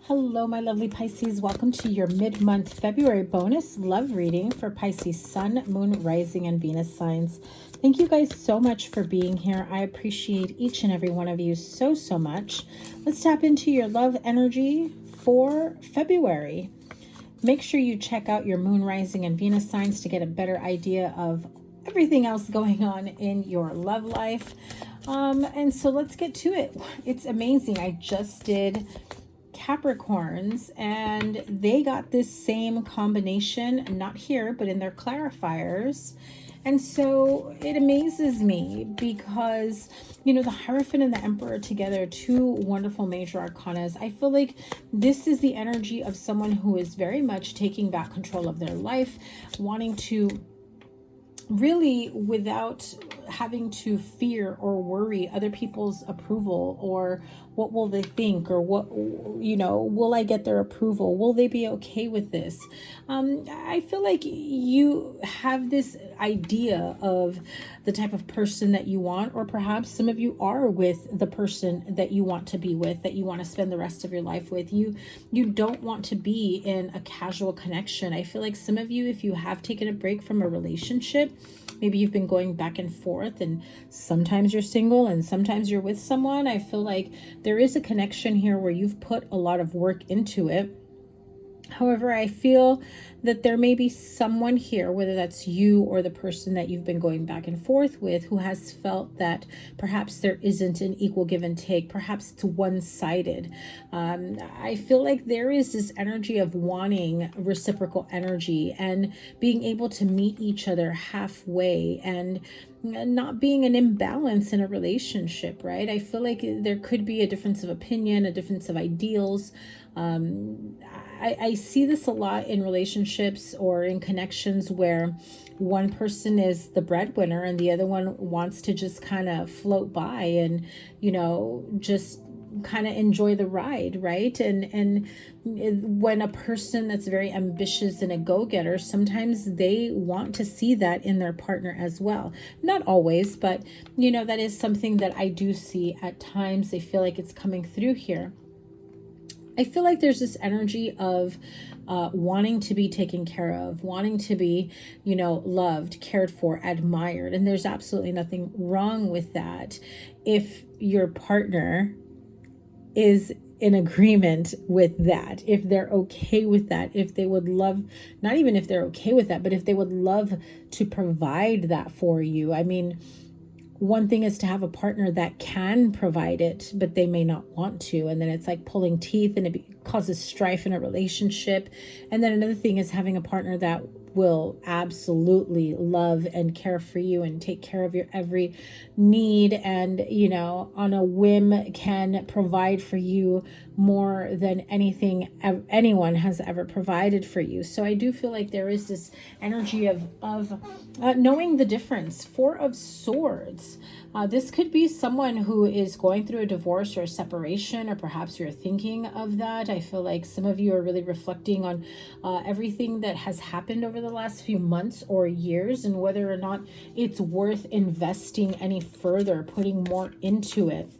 Hello, my lovely Pisces. Welcome to your mid-month February bonus love reading for Pisces Sun, Moon, Rising, and Venus signs. Thank you guys so much for being here. I appreciate each and every one of you so, so much. Let's tap into your love energy for February. Make sure you check out your Moon, Rising, and Venus signs to get a better idea of everything else going on in your love life. And so let's get to it. It's amazing. I just did Capricorns and they got this same combination, not here, but in their clarifiers. And so it amazes me because, you know, the Hierophant and the Emperor together, two wonderful major arcanas. I feel like this is the energy of someone who is very much taking back control of their life, wanting to really, without having to fear or worry other people's approval, or what will they think, or what, you know, will I get their approval? Will they be okay with this? I feel like you have this idea of the type of person that you want, or perhaps some of you are with the person that you want to be with, that you want to spend the rest of your life with. You don't want to be in a casual connection. I feel like some of you, if you have taken a break from a relationship, maybe you've been going back and forth, and sometimes you're single and sometimes you're with someone. I feel like there is a connection here where you've put a lot of work into it. However, I feel that there may be someone here, whether that's you or the person that you've been going back and forth with, who has felt that perhaps there isn't an equal give and take. Perhaps it's one-sided. I feel like there is this energy of wanting reciprocal energy and being able to meet each other halfway and not being an imbalance in a relationship, right? I feel like there could be a difference of opinion, a difference of ideals. I see this a lot in relationships or in connections where one person is the breadwinner and the other one wants to just kind of float by and, you know, just kind of enjoy the ride, right? And when a person that's very ambitious and a go-getter, sometimes they want to see that in their partner as well. Not always, but, you know, that is something that I do see at times. I feel like it's coming through here. I feel like there's this energy of wanting to be taken care of, wanting to be, you know, loved, cared for, admired. And there's absolutely nothing wrong with that if your partner is in agreement with that, if they're okay with that, if they would love, not even if they're okay with that, but if they would love to provide that for you. I mean, one thing is to have a partner that can provide it, but they may not want to. And then it's like pulling teeth and it causes strife in a relationship. And then another thing is having a partner that will absolutely love and care for you and take care of your every need, and, you know, on a whim can provide for you more than anything anyone has ever provided for you. So I do feel like there is this energy of knowing the difference. Four of Swords. This could be someone who is going through a divorce or a separation, or perhaps you're thinking of that. I feel like some of you are really reflecting on everything that has happened over the last few months or years, and whether or not it's worth investing any further, putting more into it.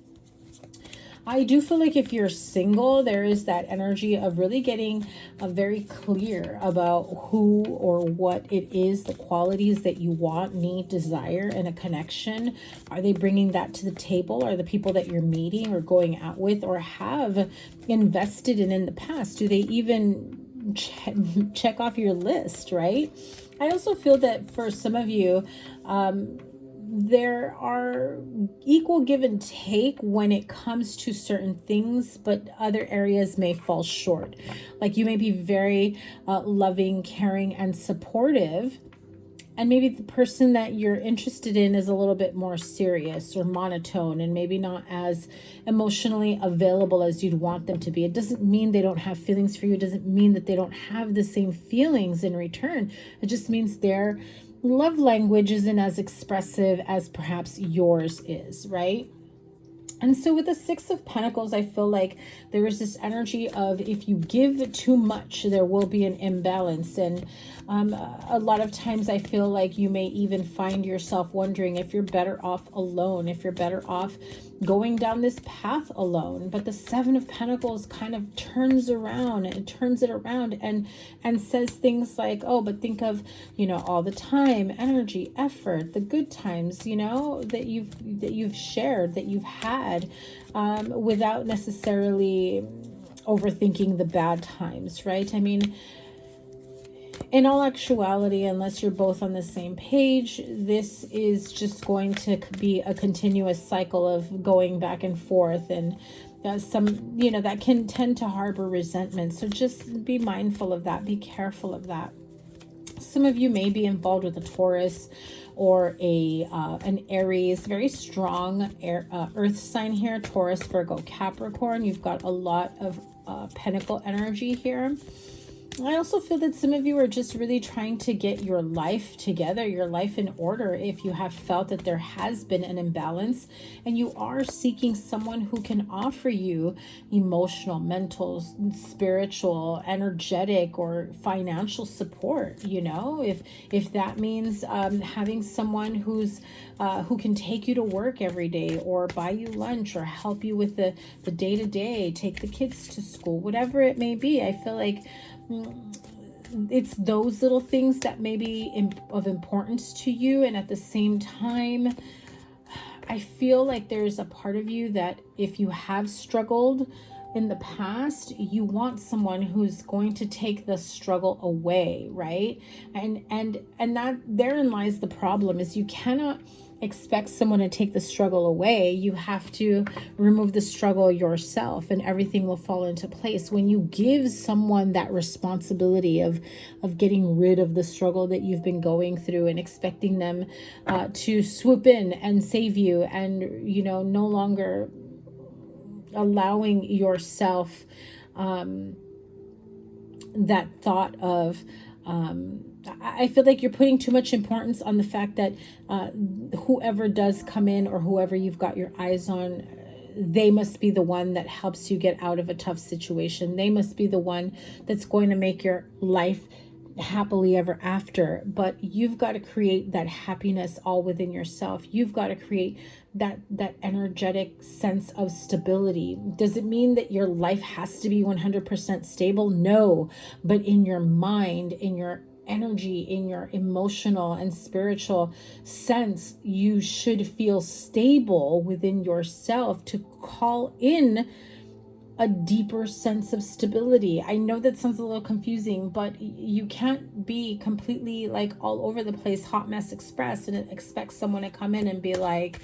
I do feel like if you're single, there is that energy of really getting very clear about who or what it is, the qualities that you want, need, desire in a connection. Are they bringing that to the table? Are the people that you're meeting or going out with or have invested in the past, do they even check off your list, right? I also feel that for some of you, there are equal give and take when it comes to certain things, but other areas may fall short. Like you may be very loving, caring, and supportive, and maybe the person that you're interested in is a little bit more serious or monotone and maybe not as emotionally available as you'd want them to be. It doesn't mean they don't have feelings for you. It doesn't mean that they don't have the same feelings in return. It just means their love language isn't as expressive as perhaps yours is, right? And so with the Six of Pentacles, I feel like there is this energy of if you give too much, there will be an imbalance. And a lot of times I feel like you may even find yourself wondering if you're better off alone, if you're better off going down this path alone. But the Seven of Pentacles kind of turns around and turns it around and says things like, oh, but think of, you know, all the time, energy, effort, the good times, you know, that you've shared, that you've had, without necessarily overthinking the bad times, right? I mean, in all actuality, unless you're both on the same page, this is just going to be a continuous cycle of going back and forth, and some, you know, that can tend to harbor resentment. So just be mindful of that. Be careful of that. Some of you may be involved with a Taurus or an Aries, very strong earth sign here, Taurus, Virgo, Capricorn. You've got a lot of pentacle energy here. I also feel that some of you are just really trying to get your life together, your life in order. If you have felt that there has been an imbalance and you are seeking someone who can offer you emotional, mental, spiritual, energetic, or financial support, you know, if that means having someone who's who can take you to work every day, or buy you lunch, or help you with the day-to-day, take the kids to school, whatever it may be. I feel like it's those little things that may be of importance to you. And at the same time, I feel like there's a part of you that if you have struggled in the past, you want someone who's going to take the struggle away, right? And that therein lies the problem, is you cannot expect someone to take the struggle away. You have to remove the struggle yourself, and everything will fall into place. When you give someone that responsibility of getting rid of the struggle that you've been going through, and expecting them to swoop in and save you, and, you know, no longer allowing yourself that thought of I feel like you're putting too much importance on the fact that whoever does come in, or whoever you've got your eyes on, they must be the one that helps you get out of a tough situation. They must be the one that's going to make your life happily ever after. But you've got to create that happiness all within yourself. You've got to create that energetic sense of stability. Does it mean that your life has to be 100% stable? No, but in your mind, in your energy, in your emotional and spiritual sense, you should feel stable within yourself to call in a deeper sense of stability. I know that sounds a little confusing, but you can't be completely like all over the place, hot mess express, and expect someone to come in and be like,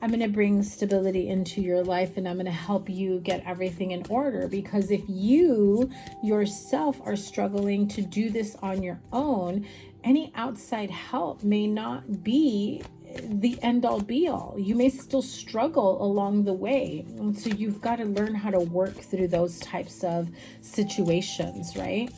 I'm going to bring stability into your life and I'm going to help you get everything in order. Because if you yourself are struggling to do this on your own, any outside help may not be the end all be all. You may still struggle along the way. And so you've got to learn how to work through those types of situations, right?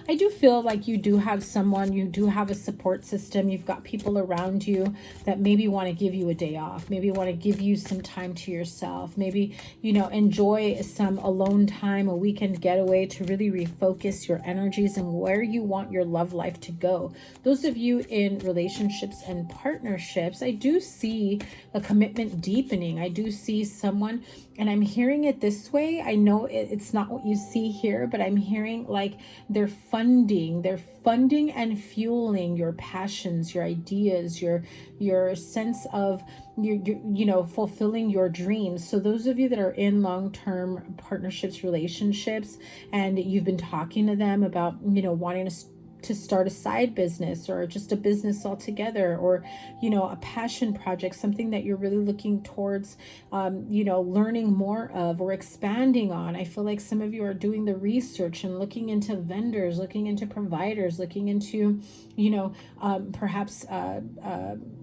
I do feel like you do have someone, you do have a support system. You've got people around you that maybe want to give you a day off, maybe want to give you some time to yourself, maybe, you know, enjoy some alone time, a weekend getaway to really refocus your energies and where you want your love life to go. Those of you in relationships and partnerships, I do see a commitment deepening. I do see someone, and I'm hearing it this way. I know it's not what you see here, but I'm hearing like they're funding and fueling your passions, your ideas, your sense of you know, fulfilling your dreams. So those of you that are in long-term partnerships, relationships, and you've been talking to them about, you know, wanting to start a side business, or just a business altogether, or, you know, a passion project, something that you're really looking towards, you know, learning more of or expanding on. I feel like some of you are doing the research and looking into vendors, looking into providers, looking into, you know, perhaps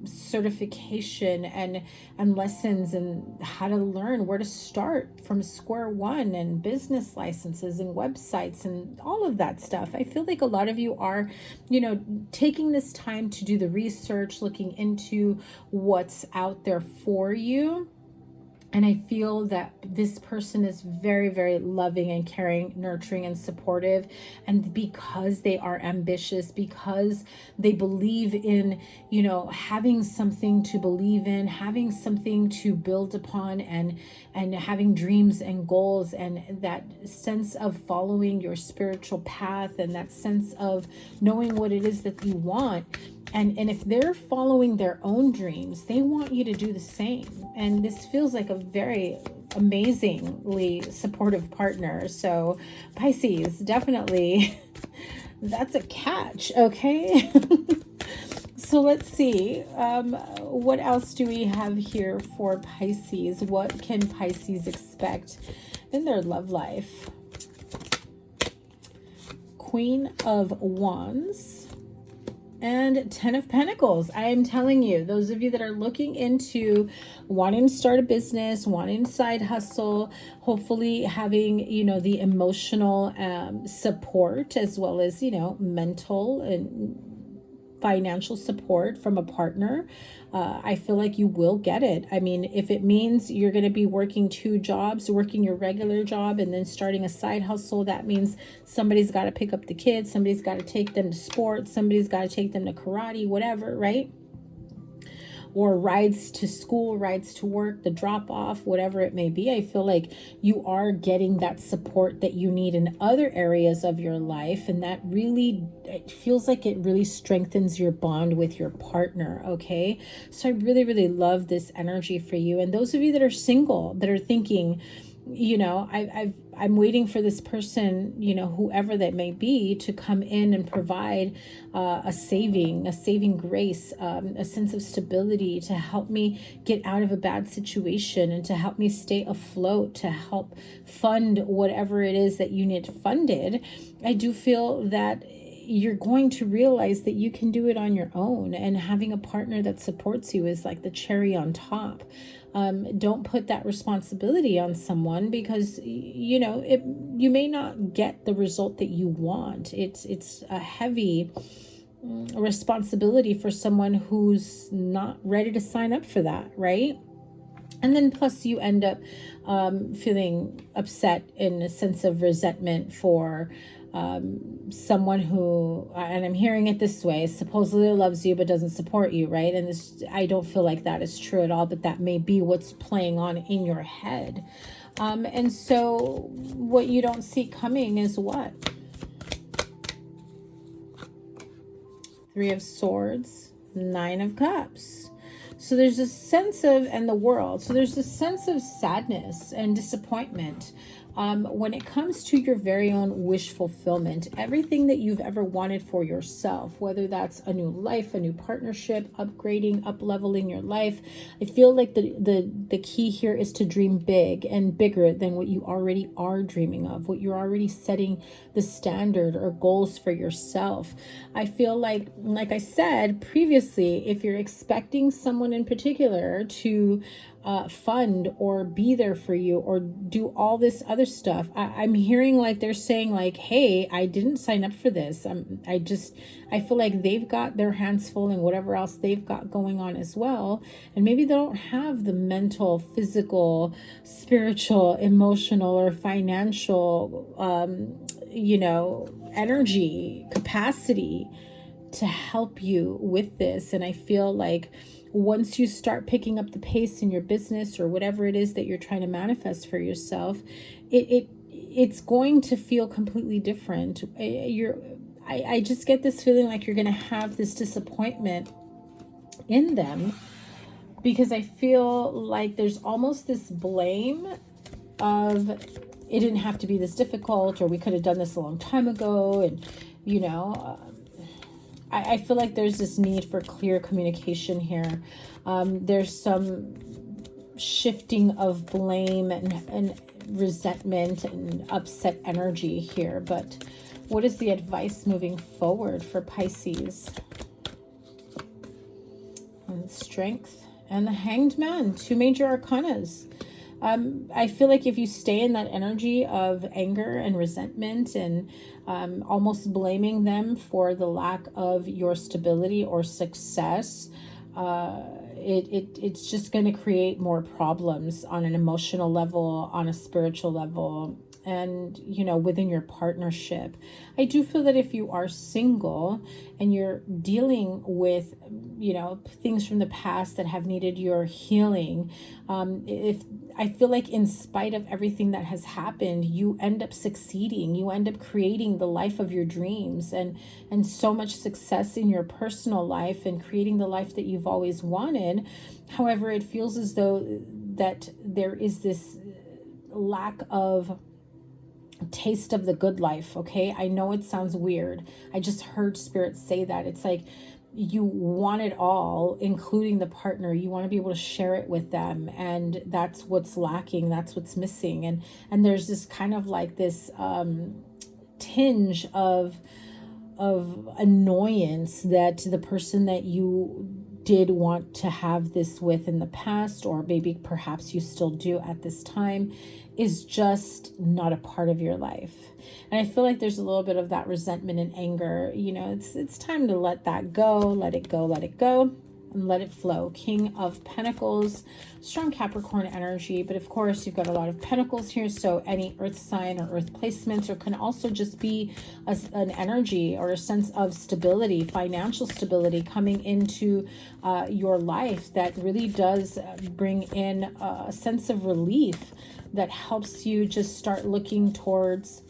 certification and lessons, and how to learn where to start from square one, and business licenses and websites and all of that stuff. I feel like a lot of you are, you know, taking this time to do the research, looking into what's out there for you. And I feel that this person is very, very loving and caring, nurturing and supportive. And because they are ambitious, because they believe in, you know, having something to believe in, having something to build upon, and having dreams and goals, and that sense of following your spiritual path, and that sense of knowing what it is that you want. And if they're following their own dreams, they want you to do the same. And this feels like a very amazingly supportive partner. So Pisces, definitely, that's a catch, okay? So let's see, what else do we have here for Pisces? What can Pisces expect in their love life? Queen of Wands and 10 of Pentacles. I am telling you, those of you that are looking into wanting to start a business, wanting to side hustle, hopefully having, you know, the emotional support, as well as, you know, mental and financial support from a partner, I feel like you will get it. I mean, if it means you're going to be working 2 jobs, working your regular job and then starting a side hustle, that means somebody's got to pick up the kids, somebody's got to take them to sports, somebody's got to take them to karate, whatever, right? Or rides to school, rides to work, the drop off, whatever it may be. I feel like you are getting that support that you need in other areas of your life. And that really, it feels like it really strengthens your bond with your partner. Okay. So I really, really love this energy for you. And those of you that are single, that are thinking, you know, I'm waiting for this person, you know, whoever that may be, to come in and provide a saving grace, a sense of stability, to help me get out of a bad situation and to help me stay afloat, to help fund whatever it is that you need funded. I do feel that you're going to realize that you can do it on your own, and having a partner that supports you is like the cherry on top. Don't put that responsibility on someone, because, you know, you may not get the result that you want. It's a heavy responsibility for someone who's not ready to sign up for that, right? And then plus you end up feeling upset, in a sense of resentment for someone who, and I'm hearing it this way, supposedly loves you but doesn't support you, right? And this, I don't feel like that is true at all, but that may be what's playing on in your head. And so what you don't see coming is what? 3 of Swords, 9 of Cups. So there's a sense of, and the World. So there's a sense of sadness and disappointment when it comes to your very own wish fulfillment. Everything that you've ever wanted for yourself, whether that's a new life, a new partnership, upgrading, up-leveling your life. I feel like the key here is to dream big and bigger than what you already are dreaming of, what you're already setting the standard or goals for yourself. I feel like I said previously, if you're expecting someone in particular to fund or be there for you or do all this other stuff, I'm hearing like they're saying like, hey, I didn't sign up for this. I feel like they've got their hands full and whatever else they've got going on as well. And maybe they don't have the mental, physical, spiritual, emotional, or financial, you know, energy, capacity to help you with this. And I feel like once you start picking up the pace in your business or whatever it is that you're trying to manifest for yourself, it's going to feel completely different. I just get this feeling like you're going to have this disappointment in them, because I feel like there's almost this blame of, it didn't have to be this difficult, or we could have done this a long time ago. And, you know, I feel like there's this need for clear communication here. There's some shifting of blame and resentment and upset energy here. But what is the advice moving forward for Pisces? And Strength and the Hanged Man, 2 major arcanas. I feel like if you stay in that energy of anger and resentment and almost blaming them for the lack of your stability or success, it's just going to create more problems on an emotional level, on a spiritual level, and, you know, within your partnership. I do feel that if you are single and you're dealing with, you know, things from the past that have needed your healing, if I feel like in spite of everything that has happened, you end up succeeding. You end up creating the life of your dreams, and so much success in your personal life and creating the life that you've always wanted. However, it feels as though that there is this lack of taste of the good life. Okay, I know it sounds weird. I just heard Spirit say that. It's like you want it all, including the partner. You want to be able to share it with them, and that's what's lacking. That's what's missing. And there's this kind of like this tinge of annoyance that the person that you did want to have this with in the past, or maybe perhaps you still do at this time, is just not a part of your life. And I feel like there's a little bit of that resentment and anger. You know, it's time to let that go, let it go, and let it flow. King of Pentacles, strong Capricorn energy, but of course you've got a lot of Pentacles here, so any earth sign or earth placements, or can also just be an energy or a sense of stability, financial stability coming into your life that really does bring in a sense of relief that helps you just start looking towards,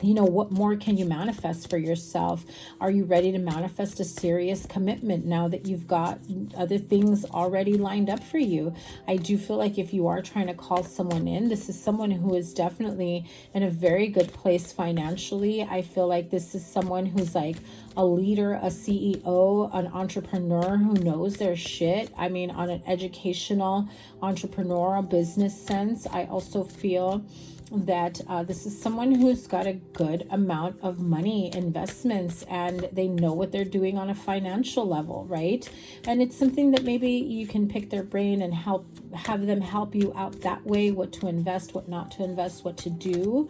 you know, what more can you manifest for yourself? Are you ready to manifest a serious commitment now that you've got other things already lined up for you? I do feel like if you are trying to call someone in, this is someone who is definitely in a very good place financially. I feel like this is someone who's like a leader, a CEO, an entrepreneur who knows their shit. I mean, on an educational, entrepreneurial business sense, I also feel that this is someone who's got a good amount of money, investments, and they know what they're doing on a financial level, right? And it's something that maybe you can pick their brain and have them help you out that way, what to invest, what not to invest, what to do.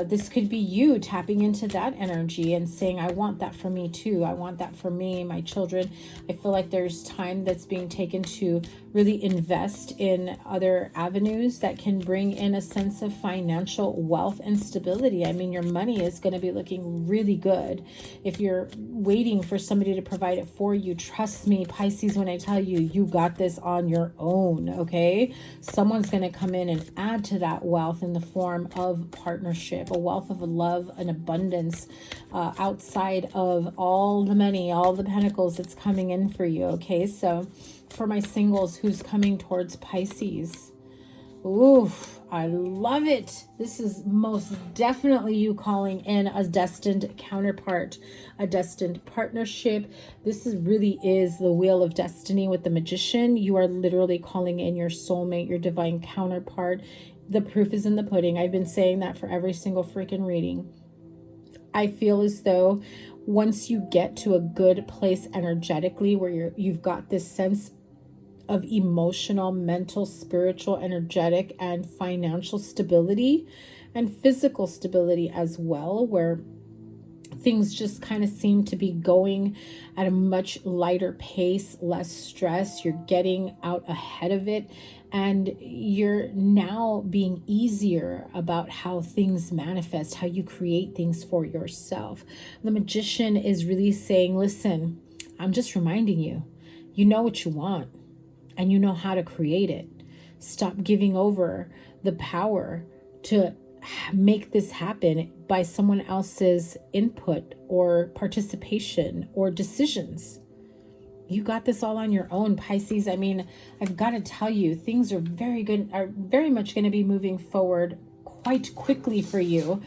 This could be you tapping into that energy and saying, I want that for me too. I want that for me, my children. I feel like there's time that's being taken to really invest in other avenues that can bring in a sense of financial wealth and stability. I mean, your money is going to be looking really good. If you're waiting for somebody to provide it for you, trust me, Pisces, when I tell you, you got this on your own, okay? Someone's going to come in and add to that wealth in the form of partnership, a wealth of love and abundance outside of all the money, all the pentacles that's coming in for you, okay? So for my singles, who's coming towards Pisces? Oof, I love it. This is most definitely you calling in a destined counterpart, a destined partnership. This really is the wheel of destiny with the Magician. You are literally calling in your soulmate, your divine counterpart. The proof is in the pudding. I've been saying that for every single freaking reading. I feel as though once you get to a good place energetically where you've got this sense of emotional, mental, spiritual, energetic, and financial stability, and physical stability as well, where things just kind of seem to be going at a much lighter pace, less stress. You're getting out ahead of it, and you're now being easier about how things manifest, how you create things for yourself. The Magician is really saying, listen, I'm just reminding you, you know what you want, and you know how to create it. Stop giving over the power to make this happen by someone else's input or participation or decisions. You got this all on your own, Pisces. I mean, I've got to tell you, things are very much going to be moving forward quite quickly for you.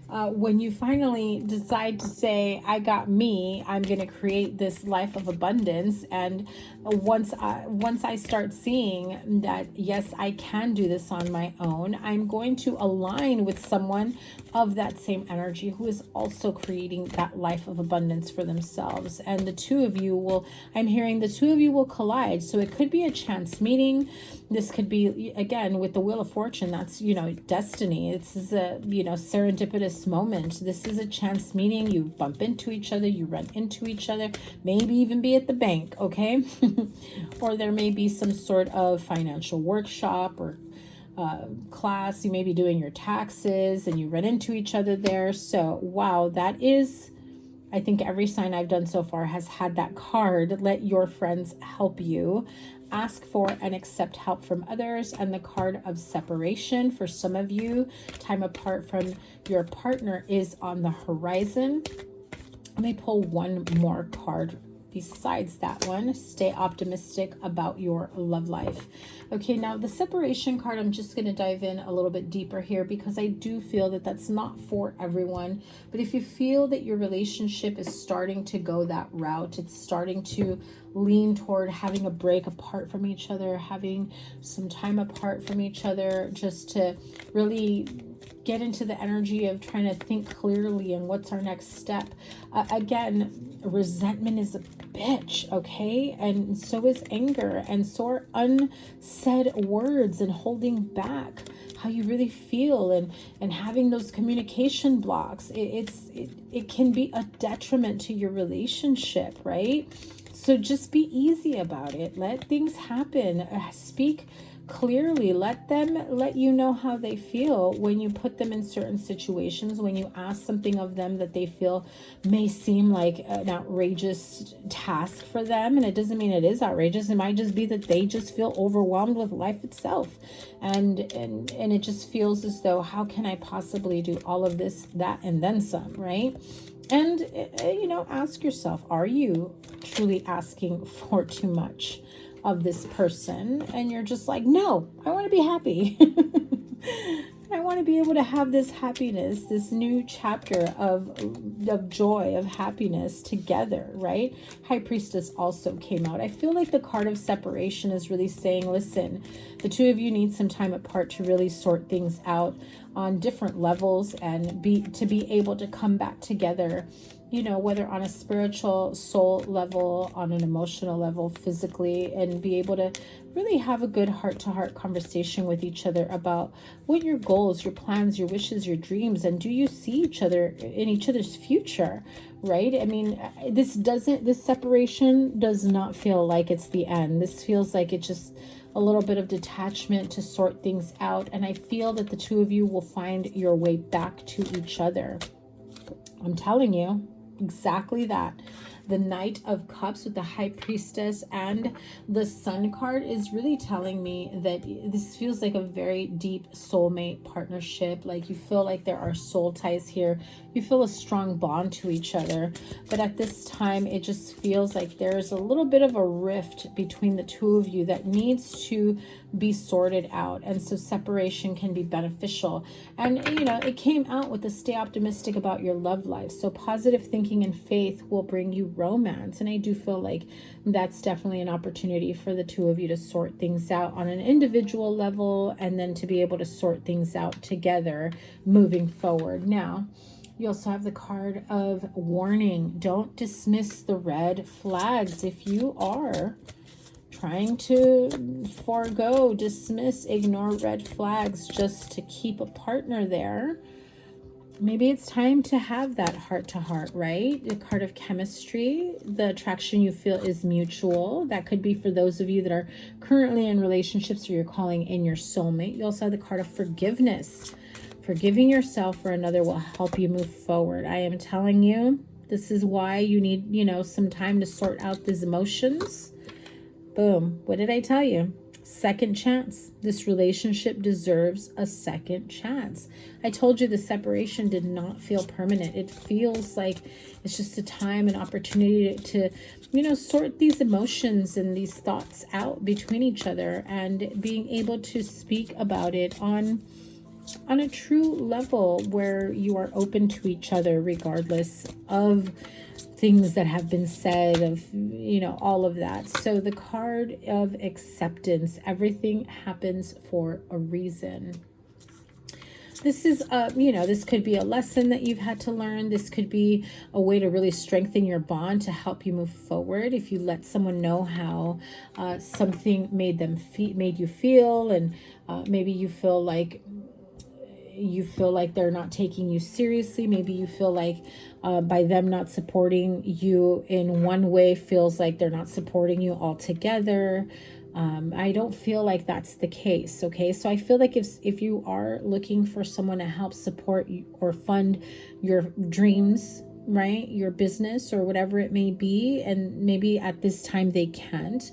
When you finally decide to say, I got me, I'm going to create this life of abundance. And once I start seeing that, yes, I can do this on my own, I'm going to align with someone of that same energy who is also creating that life of abundance for themselves. And the two of you I'm hearing the two of you will collide. So it could be a chance meeting. This could be, again, with the Wheel of Fortune, that's, destiny. It's a, serendipitous this moment. This is a chance meeting. You bump into each other, you run into each other, maybe even be at the bank, okay? Or there may be some sort of financial workshop or class. You may be doing your taxes and you run into each other there. So wow, that is, I think every sign I've done so far has had that card. Let your friends help you. Ask for and accept help from others. And the card of separation for some of you, time apart from your partner, is on the horizon. Let me pull one more card besides that one. Stay optimistic about your love life. Okay, now the separation card, I'm just going to dive in a little bit deeper here because I do feel that that's not for everyone. But if you feel that your relationship is starting to go that route, it's starting to lean toward having a break apart from each other, having some time apart from each other, just to really get into the energy of trying to think clearly and what's our next step. Again, resentment is a bitch, okay? And so is anger, and so are unsaid words and holding back how you really feel, and having those communication blocks. It can be a detriment to your relationship, right? So just be easy about it. Let things happen. Speak clearly. Let them let you know how they feel when you put them in certain situations, when you ask something of them that they feel may seem like an outrageous task for them. And it doesn't mean it is outrageous. It might just be that they just feel overwhelmed with life itself. And it just feels as though, how can I possibly do all of this, that, and then some, right? And, ask yourself, are you truly asking for too much of this person? And you're just like, no, I want to be happy. I want to be able to have this happiness, this new chapter of joy, of happiness together, right? High Priestess also came out. I feel like the card of separation is really saying, listen, the two of you need some time apart to really sort things out on different levels and to be able to come back together, whether on a spiritual soul level, on an emotional level, physically, and be able to really have a good heart-to-heart conversation with each other about what your goals, your plans, your wishes, your dreams, and do you see each other in each other's future, right? I mean, this separation does not feel like it's the end. This feels like it's just a little bit of detachment to sort things out. And I feel that the two of you will find your way back to each other. I'm telling you exactly that. The Knight of Cups with the High Priestess and the Sun card is really telling me that this feels like a very deep soulmate partnership. Like you feel like there are soul ties here. You feel a strong bond to each other. But at this time, it just feels like there's a little bit of a rift between the two of you that needs to be sorted out. And so separation can be beneficial. And, it came out with the stay optimistic about your love life. So positive thinking and faith will bring you romance. And I do feel like that's definitely an opportunity for the two of you to sort things out on an individual level, and then to be able to sort things out together moving forward. Now, you also have the card of warning. Don't dismiss the red flags. If you are trying to forego, dismiss, ignore red flags just to keep a partner there, maybe it's time to have that heart-to-heart, right? The card of chemistry, the attraction you feel is mutual. That could be for those of you that are currently in relationships, or you're calling in your soulmate. You also have the card of forgiveness. Forgiving yourself for another will help you move forward. I am telling you, this is why you need, some time to sort out these emotions. Boom. What did I tell you? Second chance. This relationship deserves a second chance. I told you the separation did not feel permanent. It feels like it's just a time and opportunity to, sort these emotions and these thoughts out between each other, and being able to speak about it on a true level where you are open to each other regardless of things that have been said, of all of that. So the card of acceptance, everything happens for a reason. This is this could be a lesson that you've had to learn. This could be a way to really strengthen your bond, to help you move forward. If you let someone know how something made you feel, and maybe you feel like you feel like they're not taking you seriously. Maybe you feel like by them not supporting you in one way feels like they're not supporting you altogether. I don't feel like that's the case. Okay, so I feel like if you are looking for someone to help support you or fund your dreams, right, your business or whatever it may be, and maybe at this time they can't,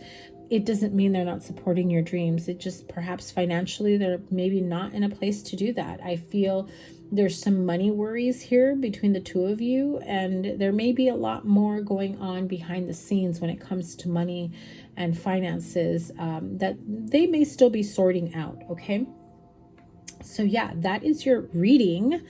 it doesn't mean they're not supporting your dreams. It just perhaps financially they're maybe not in a place to do that. I feel there's some money worries here between the two of you, and there may be a lot more going on behind the scenes when it comes to money and finances that they may still be sorting out. Okay, so yeah, that is your reading.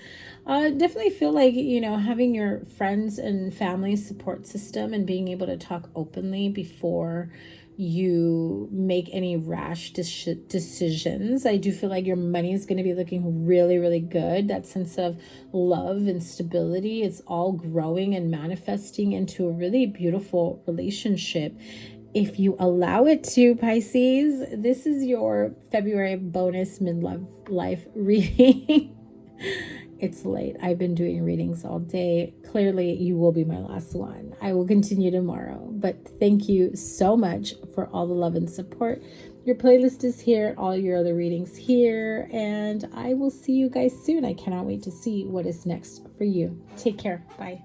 Definitely feel like, you know, having your friends and family support system and being able to talk openly before you make any rash decisions. I do feel like your money is going to be looking really, really good. That sense of love and stability, it's all growing and manifesting into a really beautiful relationship. If you allow it to, Pisces, this is your February bonus midlife life reading. It's late. I've been doing readings all day. Clearly, you will be my last one. I will continue tomorrow. But thank you so much for all the love and support. Your playlist is here, all your other readings here, and I will see you guys soon. I cannot wait to see what is next for you. Take care. Bye.